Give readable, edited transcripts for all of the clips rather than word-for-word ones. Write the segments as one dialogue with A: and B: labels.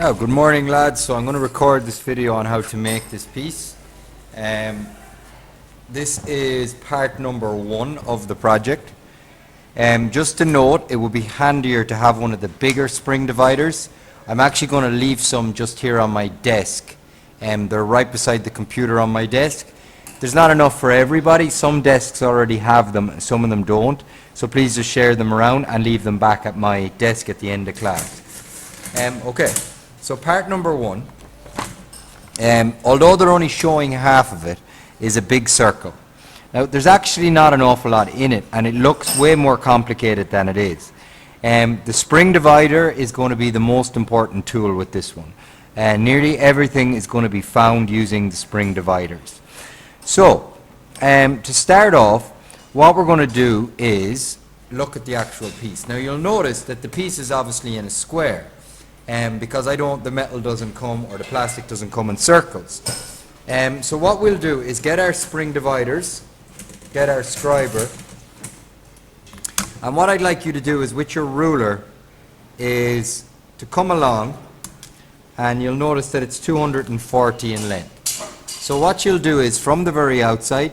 A: Now, good morning lads. So I'm going to record this video on how to make this piece. This is part number 1 of the project. Just to note, it would be handier to have one of the bigger spring dividers. I'm actually going to leave some just here on my desk. They're right beside the computer on my desk. There's not enough for everybody. Some desks already have them, some of them don't. So please just share them around and leave them back at my desk at the end of class. Okay. So part number 1, although they're only showing half of it, is a big circle. Now there's actually not an awful lot in it, and it looks way more complicated than it is. The spring divider is going to be the most important tool with this one. Nearly everything is going to be found using the spring dividers. So to start off, what we're going to do is look at the actual piece. Now you'll notice that the piece is obviously in a square. Because the metal doesn't come, or the plastic doesn't come in circles. So what we'll do is get our spring dividers, get our scriber, and what I'd like you to do is with your ruler is to come along, and you'll notice that it's 240 in length. So what you'll do is from the very outside,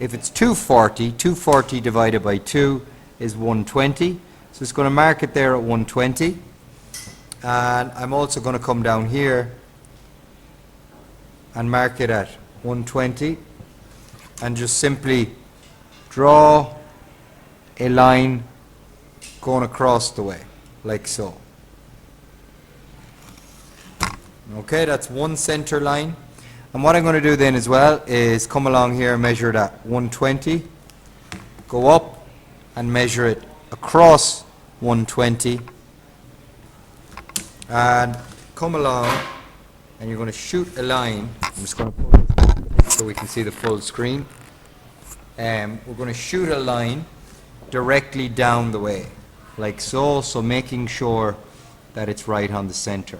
A: if it's 240 divided by 2 is 120, so it's going to mark it there at 120. And I'm also going to come down here and mark it at 120 and just simply draw a line going across the way, like so. Okay, that's one center line. And what I'm going to do then as well is come along here and measure it at 120, go up and measure it across 120, and come along, and you're going to shoot a line. I'm just going to pull this so we can see the full screen. We're going to shoot a line directly down the way, like so, so making sure that it's right on the center.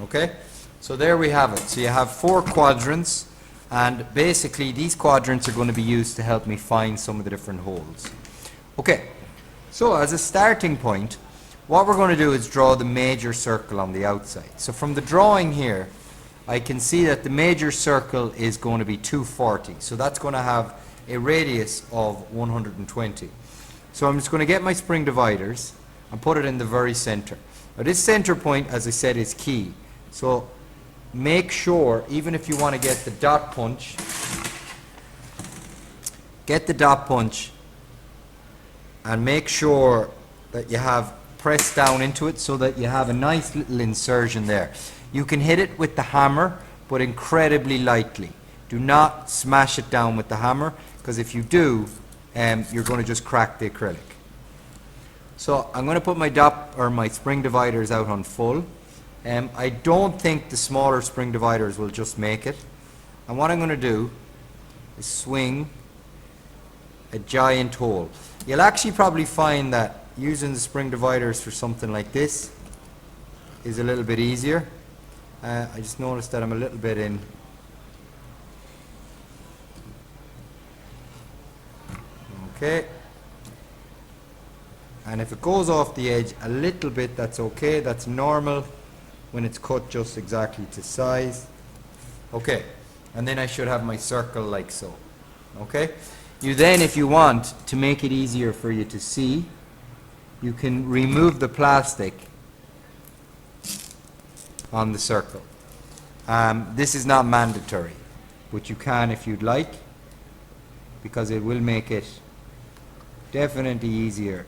A: Okay, so there we have it. So you have 4 quadrants, and basically these quadrants are going to be used to help me find some of the different holes. Okay, so as a starting point, what we're going to do is draw the major circle on the outside. So from the drawing here, I can see that the major circle is going to be 240. So that's going to have a radius of 120. So I'm just going to get my spring dividers and put it in the very center. Now this center point, as I said, is key. So make sure, even if you want to get the dot punch, and make sure that you have pressed down into it so that you have a nice little insertion there. You can hit it with the hammer, but incredibly lightly. Do not smash it down with the hammer, because if you do, you're going to just crack the acrylic. So I'm going to put my spring dividers out on full. I don't think the smaller spring dividers will just make it. And what I'm going to do is swing a giant hole. You'll actually probably find that using the spring dividers for something like this is a little bit easier. I just noticed that I'm a little bit in. Okay. And if it goes off the edge a little bit, that's okay. That's normal when it's cut just exactly to size. Okay. And then I should have my circle like so. Okay. You then, if you want to make it easier for you to see, you can remove the plastic on the circle. This is not mandatory, but you can if you'd like, because it will make it definitely easier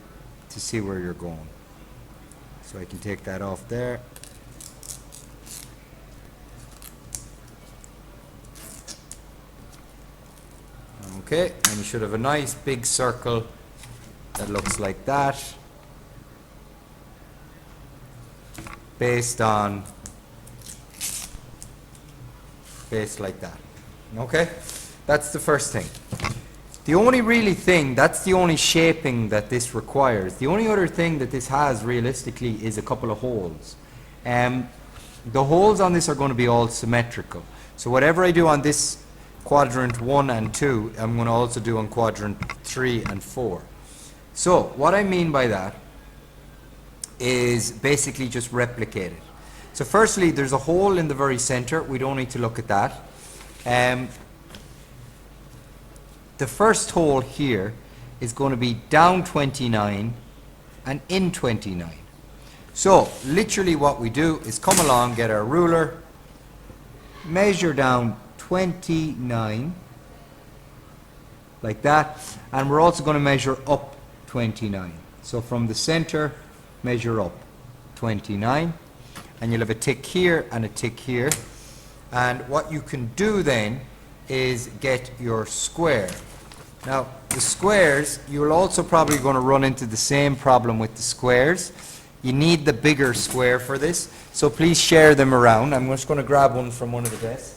A: to see where you're going. So I can take that off there. Okay, and you should have a nice big circle that looks like that, based like that. Okay, that's the first thing. The only really thing, that's the only shaping that this requires. The only other thing that this has realistically is a couple of holes. The holes on this are going to be all symmetrical. So whatever I do on this quadrant 1 and 2, I'm going to also do on quadrant 3 and 4. So what I mean by that is basically just replicate it. So firstly, there's a hole in the very center. We don't need to look at that. The first hole here is going to be down 29 and in 29. So literally what we do is come along, get our ruler, measure down 29 like that, and we're also going to measure up 29. So from the center, measure up 29, and you'll have a tick here and a tick here. And what you can do then is get your square. Now the squares, you're also probably going to run into the same problem with the squares. You need the bigger square for this, so please share them around. I'm just going to grab one from one of the desks.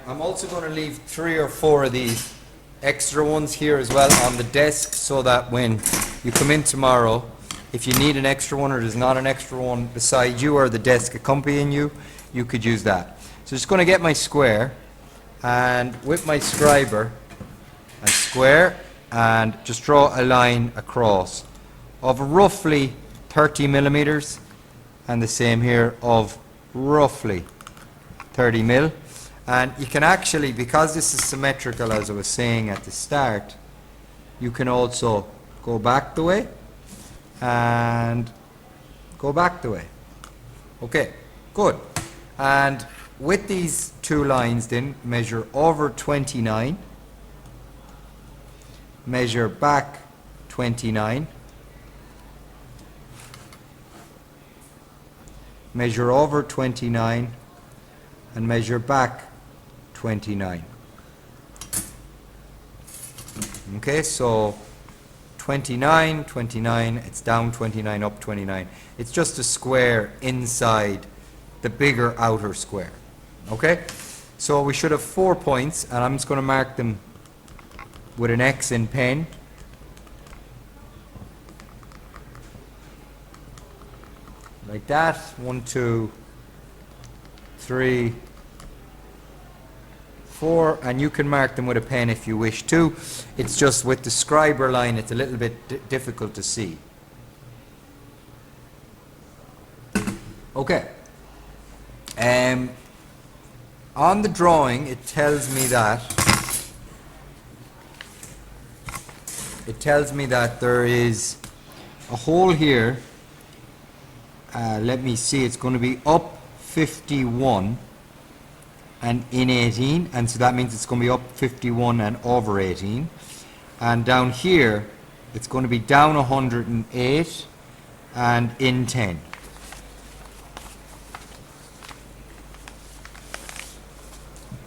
A: I'm also going to leave 3 or 4 of these extra ones here as well on the desk, so that when you come in tomorrow, if you need an extra one or there's not an extra one beside you or the desk accompanying you, you could use that. So just going to get my square, and with my scriber and square, and just draw a line across of roughly 30 millimeters, and the same here of roughly 30 mil. And you can actually, because this is symmetrical as I was saying at the start, you can also go back the way and go back the way. Okay, good. And with these 2 lines then, measure over 29, measure back 29, measure over 29, and measure back 29. Okay, so 29, 29, it's down 29, up 29. It's just a square inside the bigger outer square. Okay, so we should have 4 points, and I'm just going to mark them with an X in pen. Like that. 1, 2, 3, 4, and you can mark them with a pen if you wish to. It's just with the scriber line, it's a little bit difficult to see. Okay. On the drawing, it tells me that there is a hole here. Let me see, it's going to be up 51 and in 18, and so that means it's going to be up 51 and over 18. And down here, it's going to be down 108 and in 10.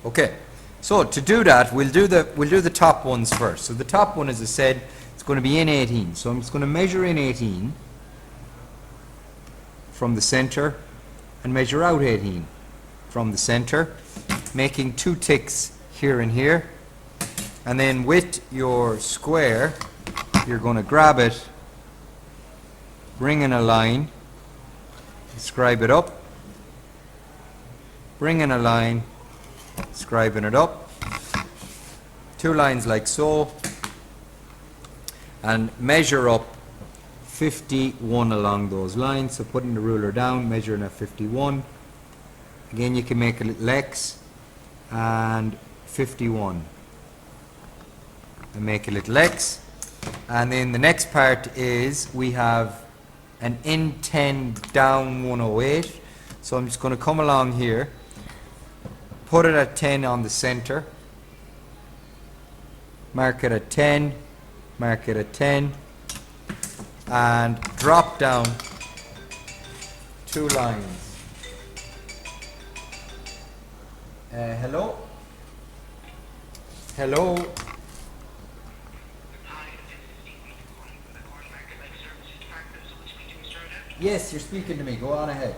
A: Okay, so to do that, we'll do the top ones first. So the top one, as I said, it's going to be in 18. So I'm just going to measure in 18 from the center and measure out 18 from the center, making 2 ticks here and here. And then with your square, you're going to grab it, bring in a line, scribe it up, bring in a line, scribing it up, 2 lines like so, and measure up 51 along those lines. So putting the ruler down, measuring at 51. Again, you can make a little X and 51 and make a little X. And then the next part is we have an in 10 down 108. So I'm just going to come along here, put it at 10 on the center, mark it at 10, mark it at 10, and drop down 2 lines. Hello? Hello? Yes, you're speaking to me. Go on ahead.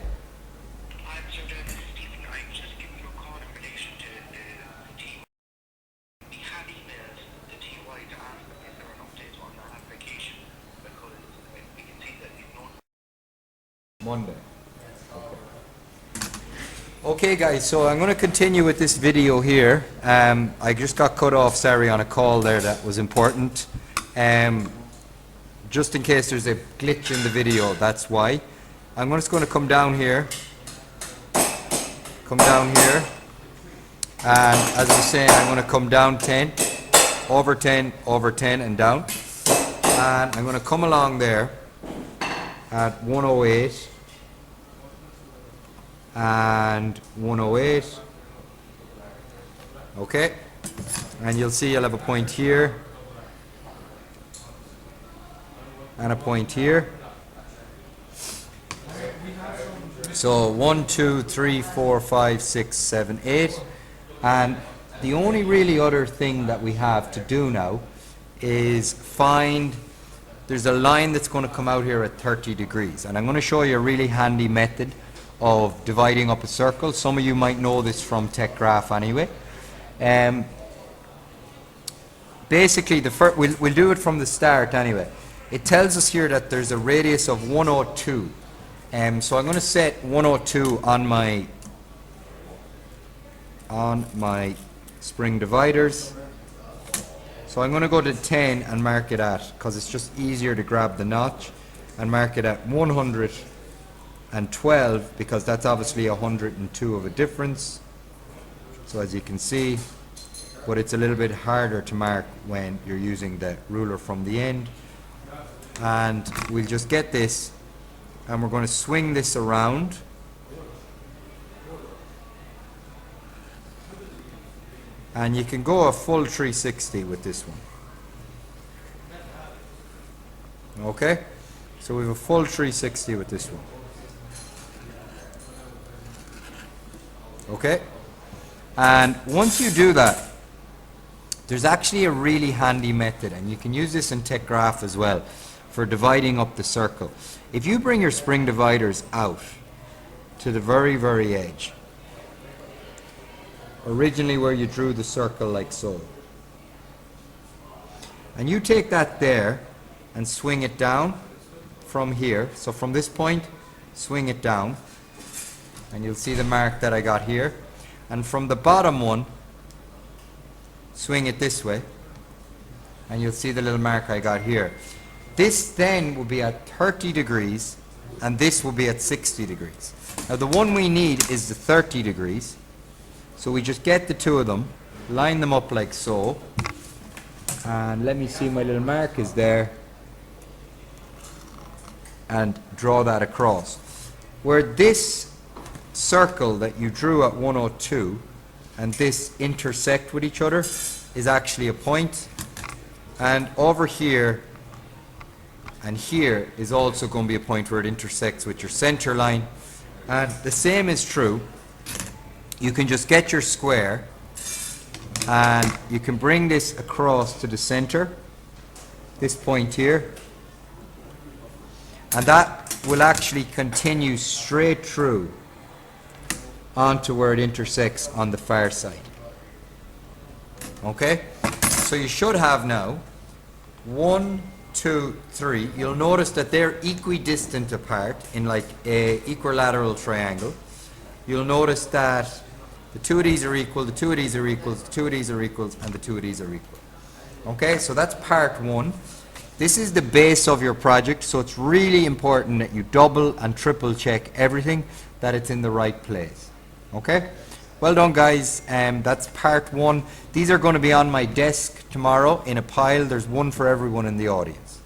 A: Monday. Okay guys, so I'm going to continue with this video here. I just got cut off, sorry, on a call there that was important. Just in case there's a glitch in the video, that's why. I'm just going to come down here, and as I was saying, I'm going to come down 10, over 10, over 10 and down. And I'm going to come along there at 108 and 108. Okay, and you'll see you'll have a point here and a point here. So 1, 2, 3, 4, 5, 6, 7, 8. And the only really other thing that we have to do now is find, there's a line that's going to come out here at 30 degrees. And I'm going to show you a really handy method of dividing up a circle. Some of you might know this from TechGraph anyway. Basically, we'll do it from the start anyway. It tells us here that there's a radius of 102. So I'm going to set 102 on my spring dividers. So I'm going to go to 10 and mark it at, because it's just easier to grab the notch, and mark it at 112, because that's obviously 102 of a difference. So as you can see, but it's a little bit harder to mark when you're using the ruler from the end. And we'll just get this, and we're going to swing this around. And you can go a full 360 with this one. Okay? So we have a full 360 with this one. Okay? And once you do that, there's actually a really handy method, and you can use this in TechGraph as well, for dividing up the circle. If you bring your spring dividers out to the very, very edge, originally where you drew the circle like so, and you take that there and swing it down from here, so from this point, swing it down, and you'll see the mark that I got here, and from the bottom one, swing it this way, and you'll see the little mark I got here. This then will be at 30 degrees, and this will be at 60 degrees. Now the one we need is the 30 degrees, so we just get the two of them, line them up like so, and let me see, my little mark is there, and draw that across. Where this circle that you drew at 102 and this intersect with each other is actually a point, and over here and here is also going to be a point where it intersects with your center line. And the same is true. You can just get your square and you can bring this across to the center, this point here, and that will actually continue straight through onto where it intersects on the far side. Okay? So you should have now 1, 2, 3. You'll notice that they're equidistant apart in like a equilateral triangle. You'll notice that the two of these are equal, the two of these are equals, the two of these are equals, and the two of these are equal. Okay, so that's part one. This is the base of your project, so it's really important that you double and triple check everything, that it's in the right place. Okay? Well done, guys. That's part one. These are going to be on my desk tomorrow in a pile. There's one for everyone in the audience.